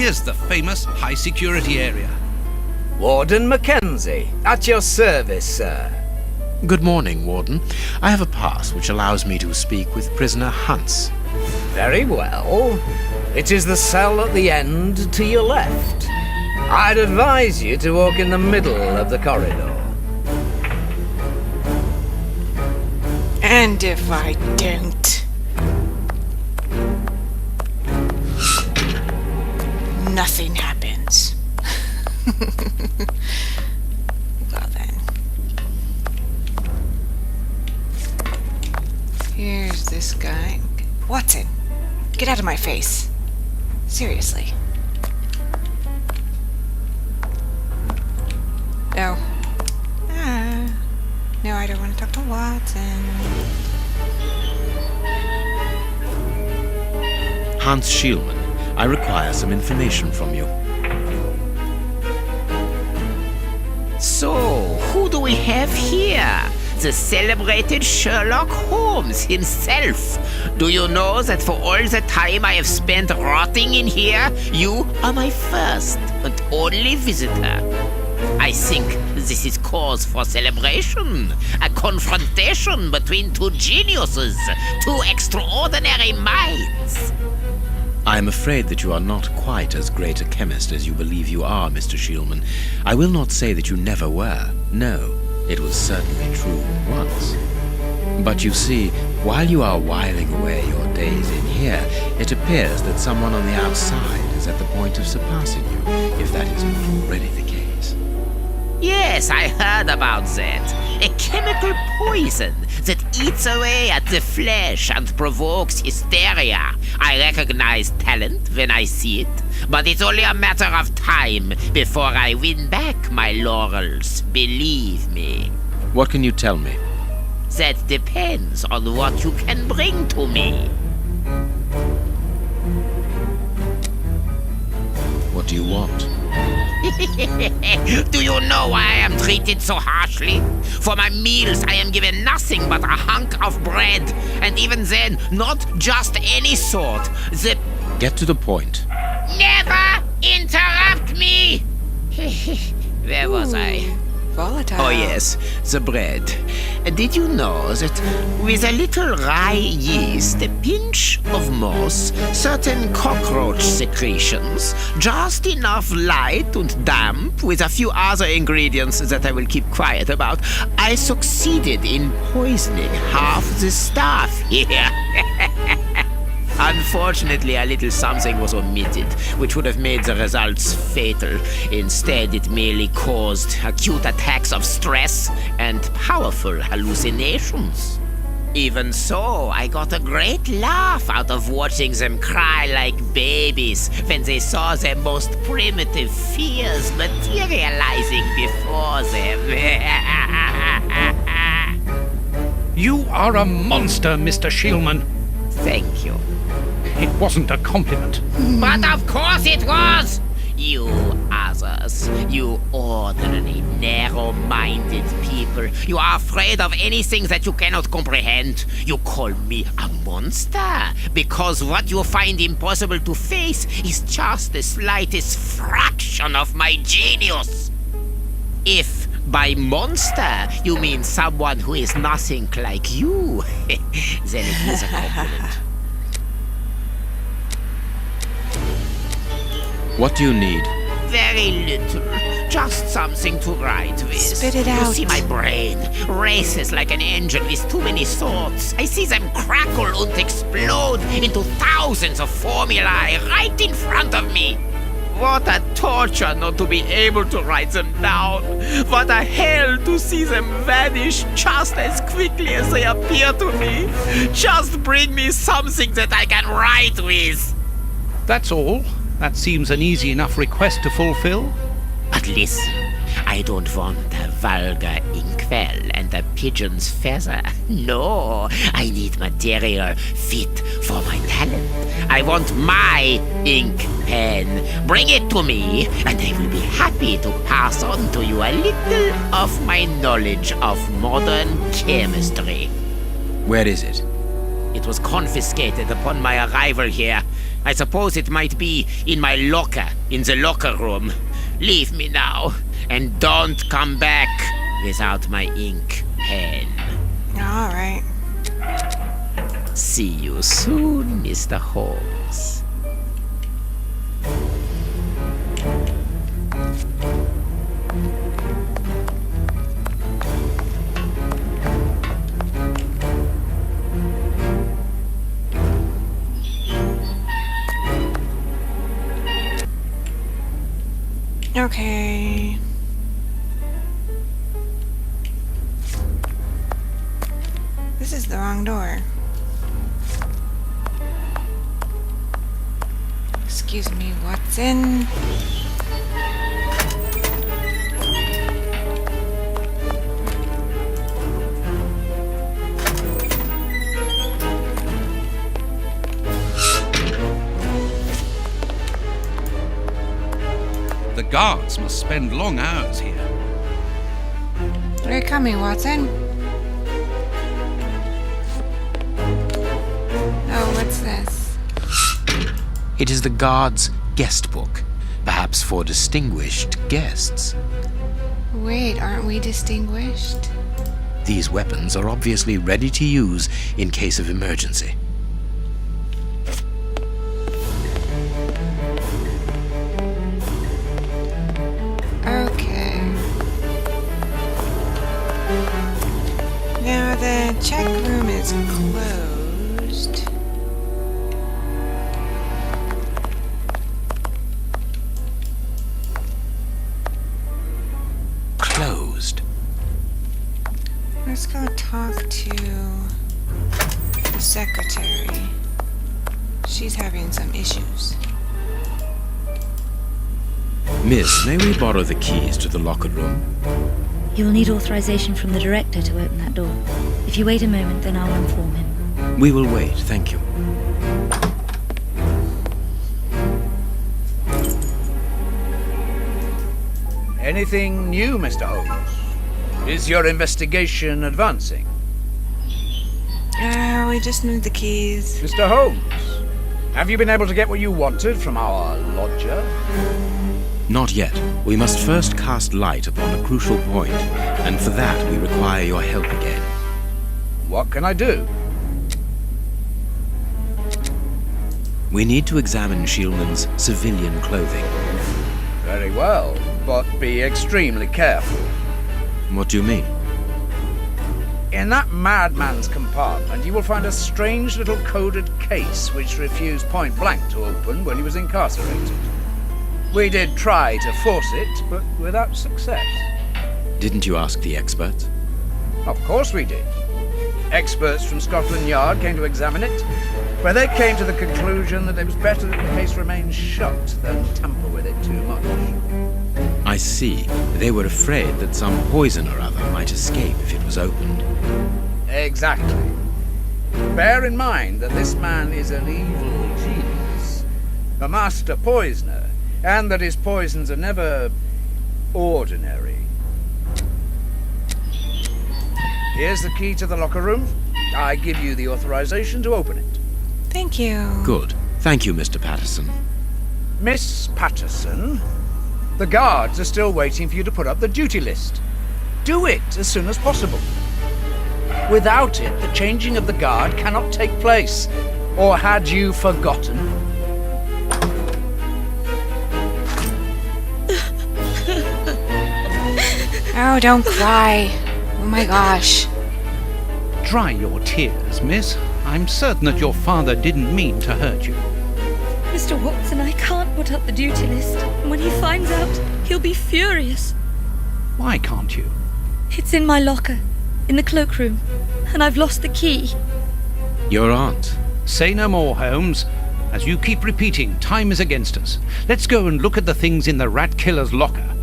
Here's the famous high-security area. Warden Mackenzie, at your service, sir. Good morning, Warden. I have a pass which allows me to speak with prisoner Hunts. Very well. It is the cell at the end to your left. I'd advise you to walk in the middle of the corridor. And if I don't? Nothing happens. Well then. Here's this guy. Watson, get out of my face. Seriously. No. No, I don't want to talk to Watson. Hans Schielman, I require some information from you. So, who do we have here? The celebrated Sherlock Holmes himself. Do you know that for all the time I have spent rotting in here, you are my first and only visitor? I think this is cause for celebration. A confrontation between two geniuses, two extraordinary minds. I am afraid that you are not quite as great a chemist as you believe you are, Mr. Schielman. I will not say that you never were. No, it was certainly true once. But you see, while you are whiling away your days in here, it appears that someone on the outside is at the point of surpassing you, if that is not already the case. Yes, I heard about that. A chemical poison that eats away at the flesh and provokes hysteria. I recognize talent when I see it, but it's only a matter of time before I win back my laurels, believe me. What can you tell me? That depends on what you can bring to me. What do you want? Do you know why I am treated so harshly? For my meals, I am given nothing but a hunk of bread, and even then, not just any sort. Get to the point. Never interrupt me! Where was I? Volatile. Oh yes, the bread. Did you know that with a little rye yeast, a pinch of moss, certain cockroach secretions, just enough light and damp, with a few other ingredients that I will keep quiet about, I succeeded in poisoning half the staff here. Unfortunately, a little something was omitted, which would have made the results fatal. Instead, it merely caused acute attacks of stress and powerful hallucinations. Even so, I got a great laugh out of watching them cry like babies when they saw their most primitive fears materializing before them. You are a monster, Mr. Schielman. Thank you. It wasn't a compliment. But of course it was! You others, you ordinary, narrow-minded people, you are afraid of anything that you cannot comprehend. You call me a monster because what you find impossible to face is just the slightest fraction of my genius. If by monster you mean someone who is nothing like you, then it is a compliment. What do you need? Very little. Just something to write with. Spit it out. You see, my brain races like an engine with too many thoughts. I see them crackle and explode into thousands of formulae right in front of me. What a torture not to be able to write them down. What a hell to see them vanish just as quickly as they appear to me. Just bring me something that I can write with. That's all. That seems an easy enough request to fulfill. But listen, I don't want a vulgar inkwell and a pigeon's feather. No, I need material fit for my talent. I want my ink pen. Bring it to me, and I will be happy to pass on to you a little of my knowledge of modern chemistry. Where is it? It was confiscated upon my arrival here. I suppose it might be in my locker, in the locker room. Leave me now, and don't come back without my ink pen. All right. See you soon, Mr. Holmes. Okay. This is the wrong door. Excuse me, what's in? The guards must spend long hours here. Where you coming, Watson? Oh, what's this? It is the guard's guest book, perhaps for distinguished guests. Wait, aren't we distinguished? These weapons are obviously ready to use in case of emergency. Okay. Now the check room is closed. Closed. Let's go talk to the secretary. She's having some issues. Miss, may we borrow the keys to the locker room? You will need authorization from the director to open that door. If you wait a moment, then I'll inform him. We will wait, thank you. Anything new, Mr. Holmes? Is your investigation advancing? We just need the keys. Mr. Holmes, have you been able to get what you wanted from our lodger? Not yet. We must first cast light upon a crucial point, and for that we require your help again. What can I do? We need to examine Shielman's civilian clothing. Very well, but be extremely careful. What do you mean? In that madman's compartment, you will find a strange little coded case which refused point blank to open when he was incarcerated. We did try to force it, but without success. Didn't you ask the experts? Of course we did. Experts from Scotland Yard came to examine it, where they came to the conclusion that it was better that the case remained shut than tamper with it too much. I see. They were afraid that some poison or other might escape if it was opened. Exactly. Bear in mind that this man is an evil genius, a master poisoner, and that his poisons are never ordinary. Here's the key to the locker room. I give you the authorization to open it. Thank you. Good. Thank you, Mr. Patterson. Miss Patterson, the guards are still waiting for you to put up the duty list. Do it as soon as possible. Without it, the changing of the guard cannot take place. Or had you forgotten? Oh, don't cry. Oh my gosh. Dry your tears, miss. I'm certain that your father didn't mean to hurt you. Mr. Watson, I can't put up the duty list. And when he finds out, he'll be furious. Why can't you? It's in my locker, in the cloakroom, and I've lost the key. Your aunt. Say no more, Holmes. As you keep repeating, time is against us. Let's go and look at the things in the rat killer's locker